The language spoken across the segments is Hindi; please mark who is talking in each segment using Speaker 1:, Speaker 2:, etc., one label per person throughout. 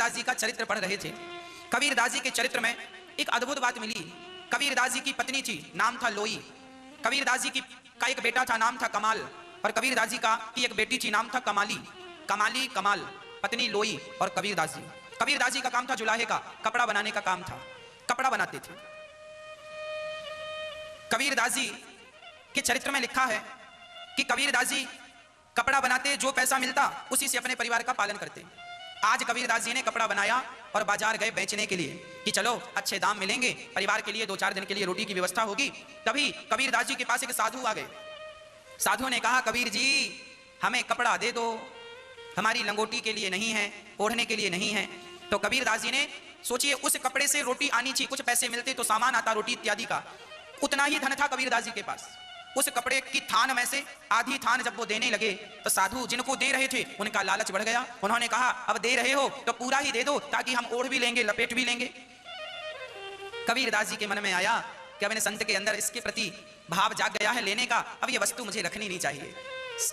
Speaker 1: कबीरदास जी का चरित्र पढ़ रहे थे। कबीरदास जी के चरित्र में एक अद्भुत बात मिली। कबीरदास जी की पत्नी थी, नाम था लोई। कबीरदास जी का एक बेटा था, नाम था कमाल। और कबीरदास जी की एक बेटी थी, नाम था कमाली। कमाली, कमाल, पत्नी लोई और कबीरदास जी। कबीरदास जी का काम था जुलाहे का, कपड़ा बनाने का काम था, कपड़ा बनाते थे। कबीरदास जी के चरित्र में लिखा है कि कबीरदास जी कपड़ा बनाते, जो पैसा मिलता उसी से अपने परिवार का पालन करते। आज कबीरदास जी ने कपड़ा बनाया और बाजार गए बेचने के लिए कि चलो अच्छे दाम मिलेंगे, परिवार के लिए 2-4 दिन के लिए रोटी की व्यवस्था होगी। तभी कबीरदास जी के पास एक साधु आ गए। साधु ने कहा, कबीर जी हमें कपड़ा दे दो, हमारी लंगोटी के लिए नहीं है, ओढ़ने के लिए नहीं है। तो कबीरदास जी ने सोचिए, उस कपड़े से रोटी आनी थी, कुछ पैसे मिलते तो सामान आता रोटी इत्यादि का, उतना ही धन था कबीरदास जी के पास। उस कपड़े की थान में से आधी थान जब वो देने लगे तो साधु जिनको दे रहे थे उनका लालच बढ़ गया। उन्होंने कहा, अब दे रहे हो तो पूरा ही दे दो ताकि हम ओढ़ भी लेंगे, लपेट भी लेंगे। कबीरदास जी के मन में आया कि अपने संत के अंदर इसके प्रति भाव जाग गया है लेने का, अब ये वस्तु मुझे रखनी नहीं चाहिए।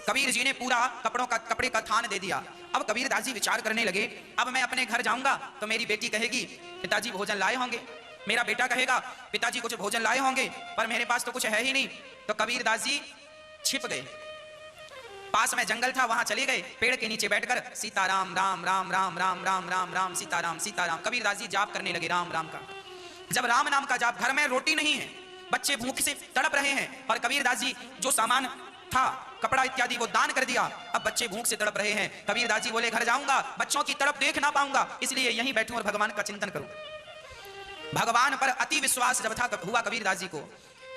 Speaker 1: कबीर जी ने पूरा कपड़े का थान दे दिया। अब कबीरदास जी विचार करने लगे, अब मैं अपने घर जाऊंगा तो मेरी बेटी कहेगी पिताजी भोजन लाए होंगे, मेरा बेटा कहेगा पिताजी कुछ भोजन लाए होंगे, पर मेरे पास तो कुछ है ही नहीं। तो कबीरदास जी छिप गए। पास में जंगल था, वहां चले गए, पेड़ के नीचे बैठकर सीताराम राम राम राम राम राम राम राम सीताराम सीताराम कबीरदास जी जाप करने लगे राम राम का। जब राम नाम का जाप, घर में रोटी नहीं है, बच्चे भूख से तड़प रहे हैं, और कबीरदास जी जो सामान था कपड़ा इत्यादि वो दान कर दिया। अब बच्चे भूख से तड़प रहे हैं। कबीरदास जी बोले, घर जाऊंगा बच्चों की तड़प देख ना पाऊंगा, इसलिए यहीं बैठूं और भगवान का चिंतन करूं। भगवान पर अति विश्वास जब था हुआ कबीरदास जी को,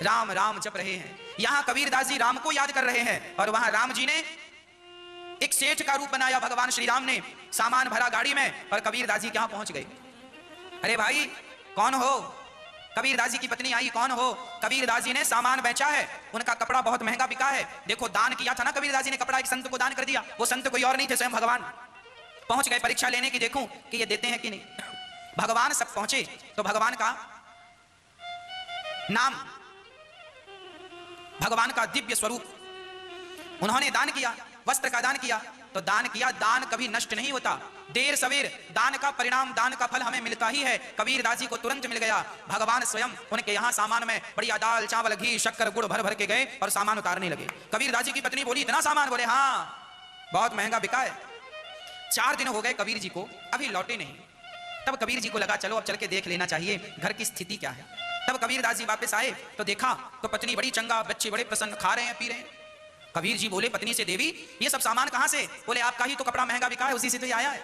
Speaker 1: राम राम जप रहे हैं। यहां कबीरदास जी राम को याद कर रहे हैं और वहां राम जी ने एक सेठ का रूप बनाया। भगवान श्री राम ने सामान भरा गाड़ी में और कबीरदास जी कहां पहुंच गए। अरे भाई कौन हो? कबीरदास जी की पत्नी आई, कौन हो? कबीरदास जी ने सामान बेचा है, उनका कपड़ा बहुत महंगा बिका है। देखो दान किया था ना कबीरदास जी ने, कपड़ा एक संत को दान कर दिया। वो संत कोई और नहीं थे, स्वयं भगवान। पहुंच गए परीक्षा लेने की, देखूं कि ये देते हैं कि नहीं। भगवान सब पहुंचे तो भगवान का नाम, भगवान का दिव्य स्वरूप उन्होंने दान किया, वस्त्र का दान किया। तो दान किया, दान कभी नष्ट नहीं होता। देर सवेर दान का परिणाम, दान का फल हमें मिलता ही है। कबीरदास जी को तुरंत मिल गया। भगवान स्वयं उनके यहाँ सामान में बढ़िया दाल चावल घी शक्कर गुड़ भर भर के गए और सामान उतारने लगे। कबीरदास जी की पत्नी बोली, इतना सामान? बोले हाँ, बहुत महंगा बिका है। 4 दिन हो गए कबीर जी को, अभी लौटे नहीं। तब कबीर जी को लगा चलो अब चल के देख लेना चाहिए घर की स्थिति क्या है। तब कबीरदास जी वापस आए तो देखा तो पत्नी बड़ी चंगा, बच्चे बड़े प्रसन्न, खा रहे हैं पी रहे हैं। कबीर जी बोले पत्नी से, देवी ये सब सामान कहां से? बोले आपका ही तो कपड़ा महंगा बिका है, उसी से तो ये आया है।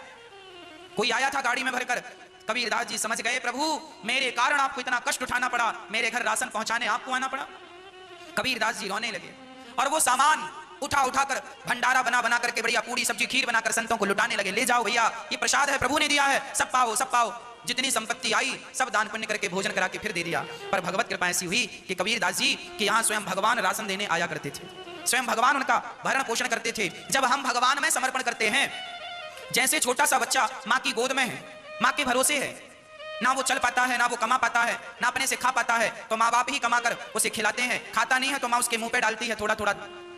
Speaker 1: कोई आया था गाड़ी में भरकर। कबीरदास जी समझ गए, प्रभु मेरे कारण आपको इतना कष्ट उठाना पड़ा, मेरे घर राशन पहुंचाने आपको आना पड़ा। कबीरदास जी रोने लगे और वो सामान उठा कर भंडारा बना करके बढ़िया पूरी सब्जी खीर बनाकर संतों को लुटाने लगे। ले जाओ भैया, ये प्रसाद है, प्रभु ने दिया है, सब पाओ सब पाओ। जितनी संपत्ति आई सब दान पुण्य करके भोजन करा के फिर दे दिया। पर भगवत कृपा ऐसी हुई कि कबीरदास जी के यहाँ स्वयं भगवान राशन देने आया करते थे, स्वयं भगवान उनका भरण पोषण करते थे। जब हम भगवान में समर्पण करते हैं, जैसे छोटा सा बच्चा माँ की गोद में है, माँ के भरोसे है, ना वो चल पाता है, ना वो कमा पाता है, ना अपने से खा पाता है, तो माँ बाप ही कमा कर उसे खिलाते हैं। खाता नहीं है तो माँ उसके मुंह पे डालती है थोड़ा थोड़ा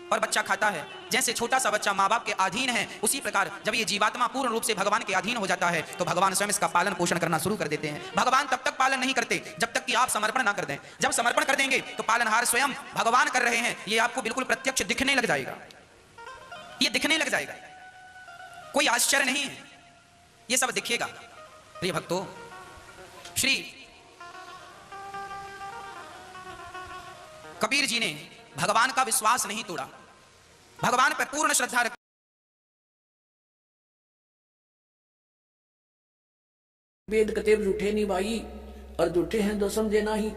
Speaker 1: और बच्चा खाता है। जैसे छोटा सा बच्चा माँ बाप के अधीन है, उसी प्रकार जब ये जीवात्मा पूर्ण रूप से भगवान के अधीन हो जाता है तो भगवान स्वयं इसका पालन पोषण करना शुरू कर देते हैं। भगवान तब तक पालन नहीं करते जब तक कि आप समर्पण ना कर दें। जब समर्पण कर देंगे तो पालनहार स्वयं भगवान कर रहे हैं, ये आपको बिल्कुल प्रत्यक्ष दिखने लग जाएगा, ये दिखने लग जाएगा। कोई आश्चर्य नहीं है, ये सब दिखेगा। प्रिय भक्तों, श्री कबीर जी ने भगवान का विश्वास नहीं तोड़ा, भगवान पर पूर्ण श्रद्धा रखी।
Speaker 2: वेद कतेब झूठे नहीं भाई, और झूठे हैं तो समझे ना ही।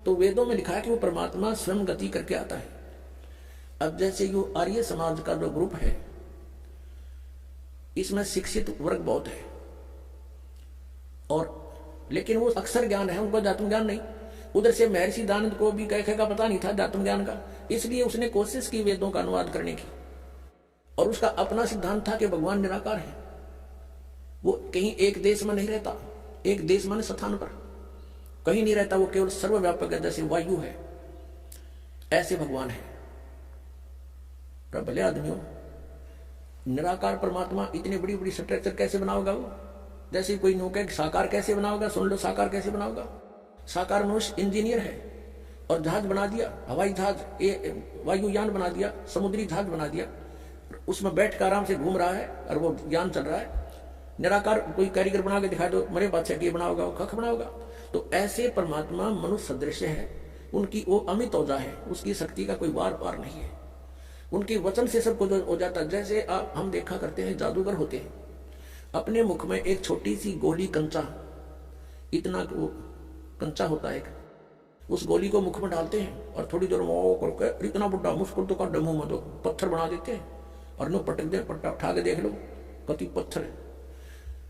Speaker 2: तो वेदों में लिखा है कि वो परमात्मा स्वयं गति करके आता है। अब जैसे यो आर्य समाज का जो ग्रुप है, इसमें शिक्षित वर्ग बहुत है, और लेकिन वो अक्षर ज्ञान है, उनको जातम ज्ञान नहीं। उधर से महर्षि दानंद को भी कह का पता नहीं था जातम ज्ञान का, इसलिए उसने कोशिश की वेदों का अनुवाद करने की, और उसका अपना सिद्धांत था कि भगवान निराकार है। वो कहीं एक देश में नहीं रहता, एक देश में स्थान पर कहीं नहीं रहता, वो केवल सर्वव्यापक है, जैसे वायु है ऐसे भगवान है। पर भले आदमियों, निराकार परमात्मा इतनी बड़ी बड़ी स्ट्रक्चर कैसे बनाओगा वो? जैसे कोई नो कहे साकार कैसे बनाओगा, सुन लो साकार कैसे बनाओगा। साकार मनुष्य इंजीनियर है और जहाज बना दिया, हवाई जहाज, वायुयान बना दिया, समुद्री जहाज बना दिया, उसमें बैठ कर आराम से घूम रहा है और वो यान चल रहा है। निराकार कोई कारीगर बना के दिखा दो, मरे बादशाह के बनाओगा, वो कख बनाओगा। तो ऐसे परमात्मा मनुष्य सदृश है, उनकी वो अमित ओजा है, उसकी शक्ति का कोई वार पार नहीं है, उनके वचन से सब कुछ हो जाता है। जैसे आप हम देखा करते हैं जादूगर होते हैं, अपने मुख में एक छोटी सी गोली कंचा, इतना वो कंचा होता है, उस गोली को मुख में डालते हैं और थोड़ी देर में करके इतना बुढ़ा मुश्किल तो कर मुंह में दो पत्थर बना देते हैं और नो पटक दे, पट्टा उठा के देख लो कति पत्थर है।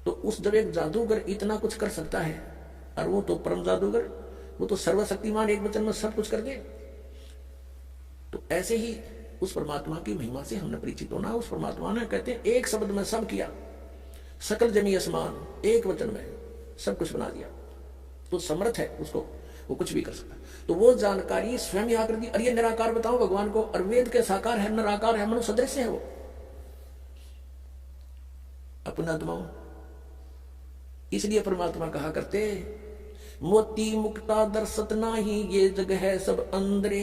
Speaker 2: तो उस जब एक जादूगर इतना कुछ कर सकता है, और वो तो परम जादूगर, वो तो सर्वशक्तिमान, एक वचन में सब कुछ कर दे। तो ऐसे ही उस परमात्मा की महिमा से हमने परिचित होना। उस परमात्मा ने कहते हैं एक शब्द में सब किया, सकल जमी आसमान, एक वचन में सब कुछ बना दिया। तो समर्थ है, उसको वो कुछ भी कर सकता है। तो वो जानकारी स्वयं आकर दी। और ये निराकार बताओ भगवान को, और वेद के साकार है, निराकार है, मनुष्य सदृश है वो अपना आत्मा। इसलिए परमात्मा कहा करते मोती मुक्ता दर्शत नाही, ये जग है सब अंदरे,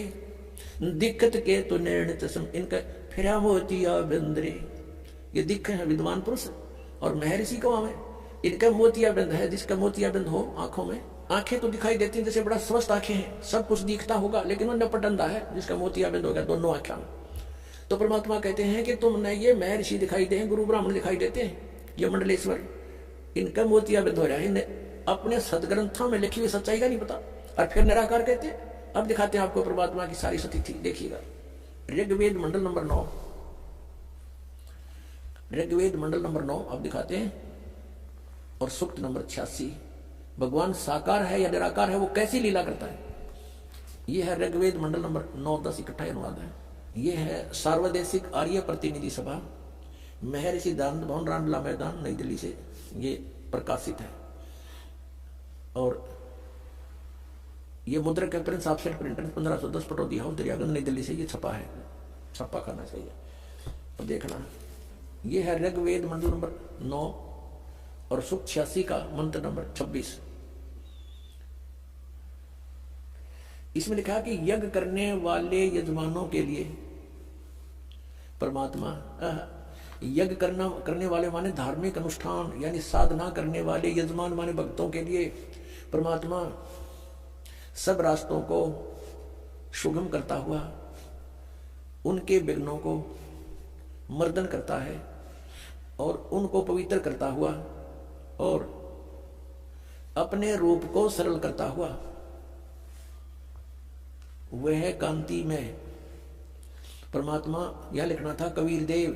Speaker 2: दिक्कत के तो नैण चश्म इनका फिरा मोतिया बिंदरे। ये दिक्क है विद्वान पुरुष और महर्षि को हमें, इनका मोतिया बिंद है, जिसका मोतिया बिंद हो आंखों में। आंखें तो दिखाई देती हैं, जैसे बड़ा स्वस्थ आंखें हैं, सब कुछ दिखता होगा, लेकिन वो नपटंदा है जिसका मोतिया बिंद हो गया दोनों आंखों में। तो परमात्मा कहते हैं कि तुमने ये महर्षि दिखाई दे, गुरु ब्राह्मण दिखाई देते हैं, ये मंडलेश्वर, इनका मोतिया बिंद हो रहा है, इन्हें अपने सदग्रंथों में लिखी हुई सच्चाई का नहीं पता। और फिर निराकार कहते हैं। अब दिखाते हैं आपको परमात्मा की सारी स्थिति, देखिएगा। ऋग्वेद मंडल नंबर 9, ऋग्वेद मंडल नंबर 9 अब दिखाते हैं, और सूक्त नंबर 86। भगवान साकार है या निराकार है, वो कैसी लीला करता है। ये है ऋग्वेद मंडल नंबर 9, 10 इकट्ठा अनुवाद है। ये है सार्वदेशिक आर्य प्रतिनिधि सभा, महर्षि दानंद भवन, रामलीला मैदान, नई दिल्ली से ये प्रकाशित है। और ये मुद्रक के Prince offset printer 1510 Pataudi house Daryaganj नई दिल्ली से ये छपा है, छपा करना चाहिए। तो देखना, ये है ऋग्वेद मंडल नंबर 9 और सूक्त 86 का मंत्र नंबर 26। इसमें लिखा कि यज्ञ करने वाले यजमानों के लिए परमात्मा, यज्ञ करने वाले माने धार्मिक अनुष्ठान यानी साधना करने वाले, यजमान माने भक्तों के लिए परमात्मा सब रास्तों को सुगम करता हुआ उनके विघ्नों को मर्दन करता है और उनको पवित्र करता हुआ और अपने रूप को सरल करता हुआ वह कांति में परमात्मा। यह लिखना था कबीर देव।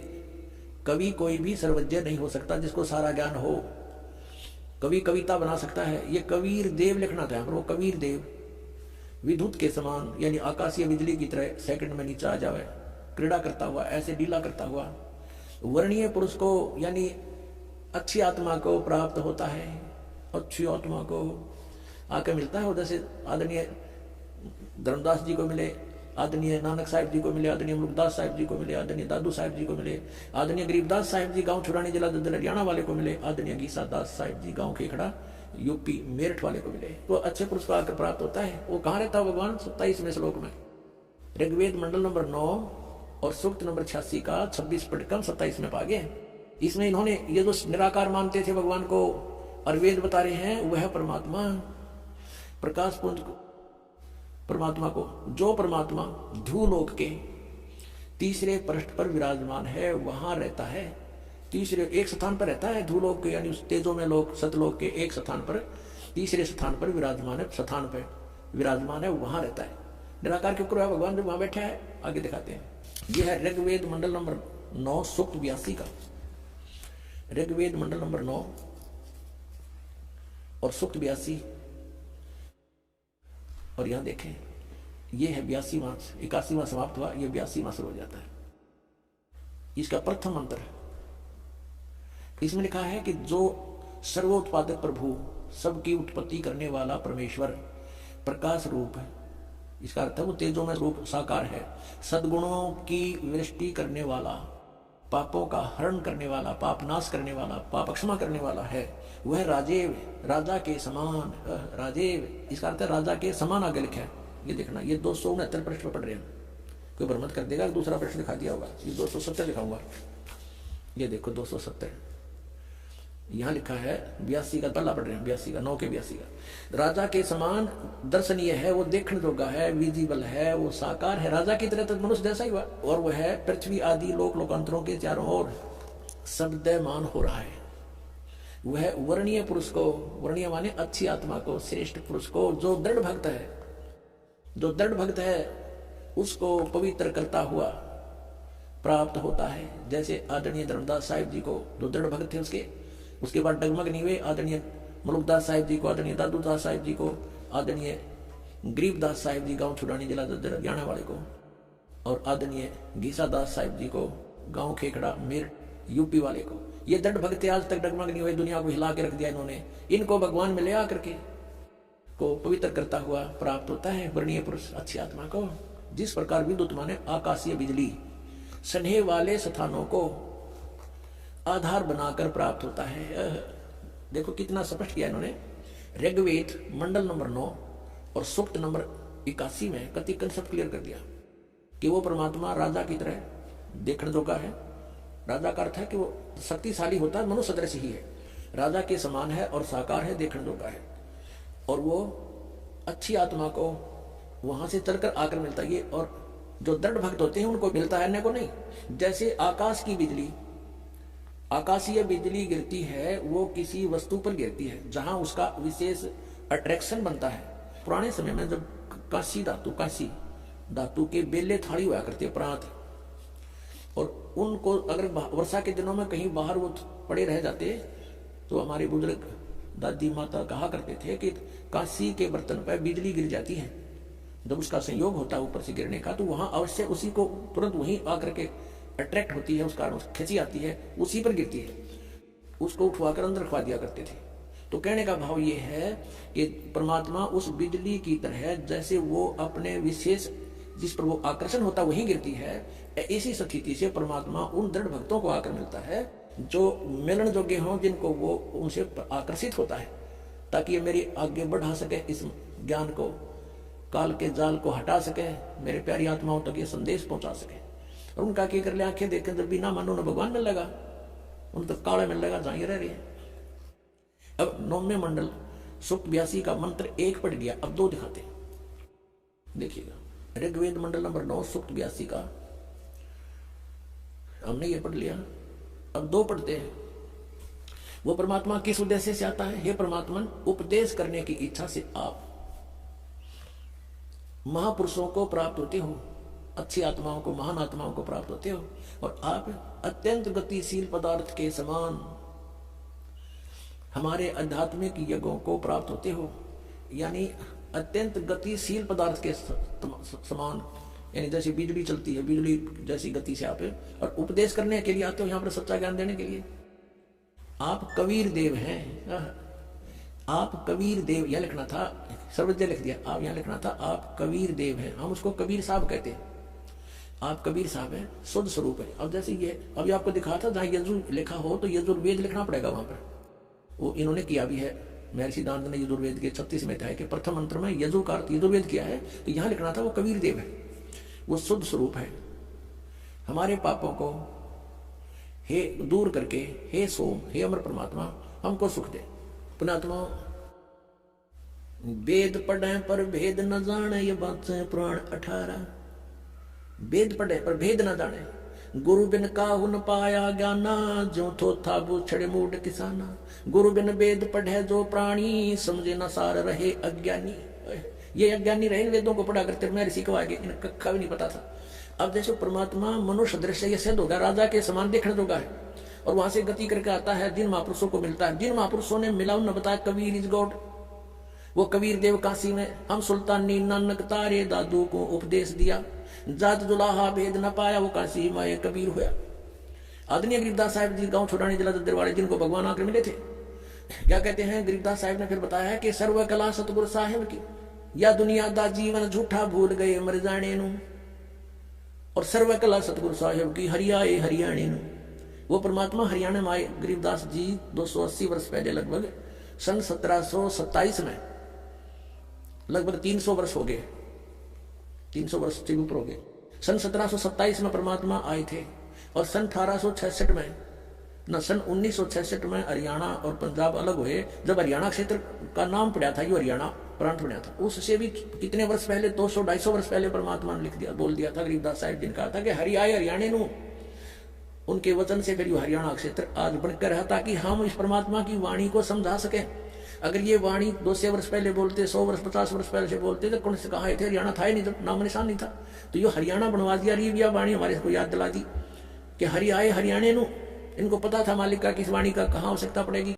Speaker 2: कवि कोई भी सर्वज्ञ नहीं हो सकता जिसको सारा ज्ञान हो। कवि कविता बना सकता है, ये कबीर देव लिखना था। वो कबीर देव विद्युत के समान यानी आकाशीय बिजली की तरह सेकंड में नीचे आ जावे, क्रीड़ा करता हुआ, ऐसे लीला करता हुआ वर्णीय पुरुष को यानी अच्छी आत्मा को प्राप्त होता है। अच्छी आत्मा को आके मिलता है, जैसे आदरणीय धर्मदास जी को मिले, आदरणीय नानक साहिब जी को मिले, आदरणीय मुलकदास साहिब जी को मिले, आदरणीय दादू साहिब जी को मिले, आदरणीय गरीबदास साहिब जी गांव छुड़ानी जिला ददर हरियाणा वाले को मिले, आदरणीय गीसा दास साहिब जी गांव खेखड़ा यूपी मेरठ वाले को मिले। तो अच्छे पुरुष को आकर प्राप्त होता है। वो कहाँ रहता है भगवान? 27वें श्लोक में, ऋग्वेद मंडल नंबर 9 और सूक्त नंबर 86 का 26 पढ़कर 27 में पा गए। इसमें इन्होंने ये जो निराकार मानते थे भगवान को और वेद बता रहे हैं, वह परमात्मा प्रकाश पुंज परमात्मा को, जो परमात्मा ध्रुवलोक के तीसरे पृष्ठ पर विराजमान है, वहां रहता है। तीसरे एक स्थान पर रहता है ध्रुवलोक के, यानी उस तेजों में लोक सतलोक के एक स्थान पर, तीसरे स्थान पर विराजमान है, स्थान पर विराजमान है, वहां रहता है। निराकार के ऊपर भगवान जब वहां बैठा है, आगे दिखाते हैं। यह है ऋग्वेद मंडल नंबर 9 सूक्त 82 का, ऋग्वेद मंडल नंबर 9 और सूक्त 82। और यहां देखें, यह है 82वां, 81वां समाप्त हुआ, यह 82वां शुरू हो जाता है। इसका प्रथम मंत्र, इसमें लिखा है कि जो सर्वोत्पादक प्रभु, सबकी उत्पत्ति करने वाला परमेश्वर प्रकाश रूप है। इसका अर्थ है वो तेजों में रूप साकार है, सद्गुणों की वृष्टि करने वाला, पापों का हरण करने वाला, पाप नाश करने वाला, पाप क्षमा करने वाला है, वह राजेव, राजा के समान। राजेव इसका अर्थ है राजा के समान आगे लिखा है। ये देखना, ये 269 पृष्ठ पर पढ़ रहे हैं। कोई भ्रमत कर देगा, दूसरा पृष्ठ दिखा दिया होगा। ये 270 दिखाऊंगा। ये देखो 270 यहाँ लिखा है। 82 का पहला पढ़ रहे हैं, 82 का, 9 के 82 का। राजा के समान दर्शनीय है, वो देखने जोगा है, विजिबल है, वो साकार है। राजा की तरह तो मनुष्य जैसा ही हुआ। और वह है पृथ्वी आदि लोक लोकांतरों के चारों ओर शब्दमान हो रहा है। वह वर्णीय पुरुष को, वर्णीय माने अच्छी आत्मा को, श्रेष्ठ पुरुष को, जो दृढ़ भक्त है, जो दृढ़ भक्त है उसको पवित्र करता हुआ प्राप्त होता है। जैसे आदरणीय धर्मदास साहिब जी को, जो दृढ़ भक्त थे, उसके बाद डगमग नहीं हुए। आदरणीय मलुकदास साहिब जी को, आदरणीय दादूदास साहिब जी को, आदरणीय गरीबदास साहिब जी गांव छुड़ानी जिला ददर हरियाणा वाले को, और आदरणीय गीसादास साहिब जी को गांव खेखड़ा मेर यूपी वाले को। ये दृढ़ भक्त आज तक डगमग नहीं हुए, दुनिया को हिला के रख दिया इन्होंने। इनको भगवान में ले आकर के को पवित्र करता हुआ प्राप्त होता है वर्णीय पुरुष, अच्छी आत्मा को। जिस प्रकार विद्युत माने आकाशीय बिजली स्नेह वाले स्थानों को आधार बनाकर प्राप्त होता है। देखो कितना स्पष्ट किया इन्होंने। ऋग्वेद मंडल नंबर 9 और सूक्त नंबर 81 में कति कंसेप्ट क्लियर कर दिया कि वो परमात्मा राजा की तरह देखने जोगा है। राजा का अर्थ है कि वो शक्तिशाली होता है, मनुष्य सदृश ही है, राजा के समान है और साकार है, देखने जोगा है। और वो अच्छी आत्मा को वहां से चलकर आकर मिलता है। और जो दृढ़ भक्त होते हैं उनको मिलता है, अन्य को नहीं। जैसे आकाश की बिजली, आकाशीय बिजली गिरती है, वो किसी वस्तु पर गिरती है जहां उसका विशेष अट्रैक्शन बनता है। पुराने समय में जब कांसी धातु के बेले थाली हुआ करते प्रांत, और उनको अगर वर्षा के दिनों में कहीं बाहर वो पड़े रह जाते तो हमारे बुजुर्ग दादी माता कहा करते थे कि कांसी के बर्तन पर बिजली गिर जाती है, जब उसका संयोग होता है ऊपर से गिरने का, तो वहां अवश्य उसी को तुरंत वहीं आकर के अट्रैक्ट होती है, उसका खिंची आती है, उसी पर गिरती है। उसको उठवाकर अंदर रखवा दिया करते थे। तो कहने का भाव ये है कि परमात्मा उस बिजली की तरह, जैसे वो अपने विशेष जिस पर वो आकर्षण होता वहीं गिरती है, इसी स्थिति से परमात्मा उन दृढ़ भक्तों को आकर मिलता है जो मिलन योग्य हों, जिनको वो उनसे आकर्षित होता है, ताकि ये मेरी आगे बढ़ा सके, इस ज्ञान को, काल के जाल को हटा सके, मेरे प्यारी आत्माओं तक ये संदेश पहुंचा सके। और उनका क्या कर ले, आंखें देखें जब भी ना मानो ना भगवान मिल लगा, उन तो काले मिल लगा जहां रह रही है। अब 9वें मंडल सूक्त 82 का मंत्र 1 पढ़ गया, अब 2 दिखाते देखिएगा। ऋग्वेद मंडल नंबर 9 सूक्त 82 का हमने ये पढ़ लिया, अब 2 पढ़ते हैं। वो परमात्मा किस उद्देश्य से आता है? हे परमात्मा, उपदेश करने की इच्छा से आप महापुरुषों को प्राप्त होते हो, अच्छी आत्माओं को, महान आत्माओं को प्राप्त होते हो, और आप अत्यंत गतिशील पदार्थ के समान हमारे आध्यात्मिक यज्ञों को प्राप्त होते हो। यानी अत्यंत गतिशील पदार्थ के समान, यानी जैसे बिजली चलती है, बिजली जैसी गति से आप, और उपदेश करने के लिए आते हो, यहाँ पर सच्चा ज्ञान देने के लिए। आप कबीर देव हैं, आप कबीर देव, यह लिखना था, सर्वज्ञ लिख दिया, आप यहाँ लिखना था आप कबीर देव हैं। हम उसको कबीर साहब कहते हैं, आप कबीर साहब हैं, शुद्ध स्वरूप है। अब जैसे ये अभी आपको दिखा था, जहाँ यजुर लिखा हो तो यजुर्वेद लिखना पड़ेगा वहां पर, वो इन्होंने किया भी है। महर्षि दानंद ने यजुर्वेद के 36वें अध्याय के प्रथम मंत्र में यजु का अर्थ यजुर्वेद किया है, तो यहाँ लिखना था वो कबीर देव है, वो शुद्ध स्वरूप है। हमारे पापों को हे दूर करके, हे सोम, हे अमर परमात्मा, हमको सुख दे। पुणात्मा, वेद पढ़े पर भेद न जाने, ये बात है पुराण 18। वेद पढ़े पर भेद न जाने, गुरु बिन काहू न पाया ज्ञाना, जो थोथा बूछड़े मूड किसाना। गुरु बिन वेद पढ़े जो प्राणी, समझे न सार रहे अज्ञानी। ये अज्ञानी रहे, वेदों को पढ़ा करते, मैं ऋषि को आगे इन्हें कक्का भी नहीं पता था। अब जैसे परमात्मा मनुष्य दृश्य ये सिद्ध होगा, राजा के समान देखने जोगा है, और वहां से गति करके आता है, जिन महापुरुषों को मिलता है, जिन महापुरुषों ने मिला उन्होंने बताया कबीर इज गॉड। वो कबीर देव काशी में, हम सुल्तानी नानक तारे दादू को उपदेश दिया, जात जुलाहा भेद न पाया, वो काशी माए कबीर हुआ। आदरणीय गरीबदास साहिब जी गांव छोड़ानी जिला दरवाड़े, जिनको भगवान आकर मिले थे, क्या कहते हैं गरीबदास साहिब ने फिर बताया कि सर्व कला सतगुरु साहिब की, या दुनिया दा जीवन झूठा भूल गए मर जाने नू, और सर्व कला सतगुरु साहिब की हरियाए हरियाणे नू। वो परमात्मा हरियाणा में आए गरीबदास जी 280 वर्ष पहले, लगभग सन 1727 में, लगभग 300 वर्ष हो गए, 300 वर्ष से ऊपर हो गए। सन 1727 में परमात्मा आए थे और सन 1866 में न सन 1966 में हरियाणा और पंजाब अलग हुए। जब हरियाणा क्षेत्र का नाम पड़ा था, जो हरियाणा प्रांत पड़ा था, उससे भी कितने वर्ष पहले, 200-250 वर्ष पहले परमात्मा ने लिख दिया, बोल दिया था गरीबदास साहिब जी ने कहा था कि हरि आए हरियाणे नू। उनके वचन से फिर हरियाणा क्षेत्र आज बनकर रहा, ताकि हम इस परमात्मा की वाणी को समझा सकें। अगर ये वाणी 200 वर्ष पहले बोलते, 100 वर्ष 50 वर्ष पहले से बोलते, तो कौन से कहा थे, हरियाणा था ही नहीं, तो नाम निशान नहीं था। तो ये हरियाणा बनवा दिया, ये वाणी हमारे को याद दिला दी कि हरि आए हरियाणे नू। इनको पता था मालिक का कि इस वाणी का कहाँ आवश्यकता पड़ेगी।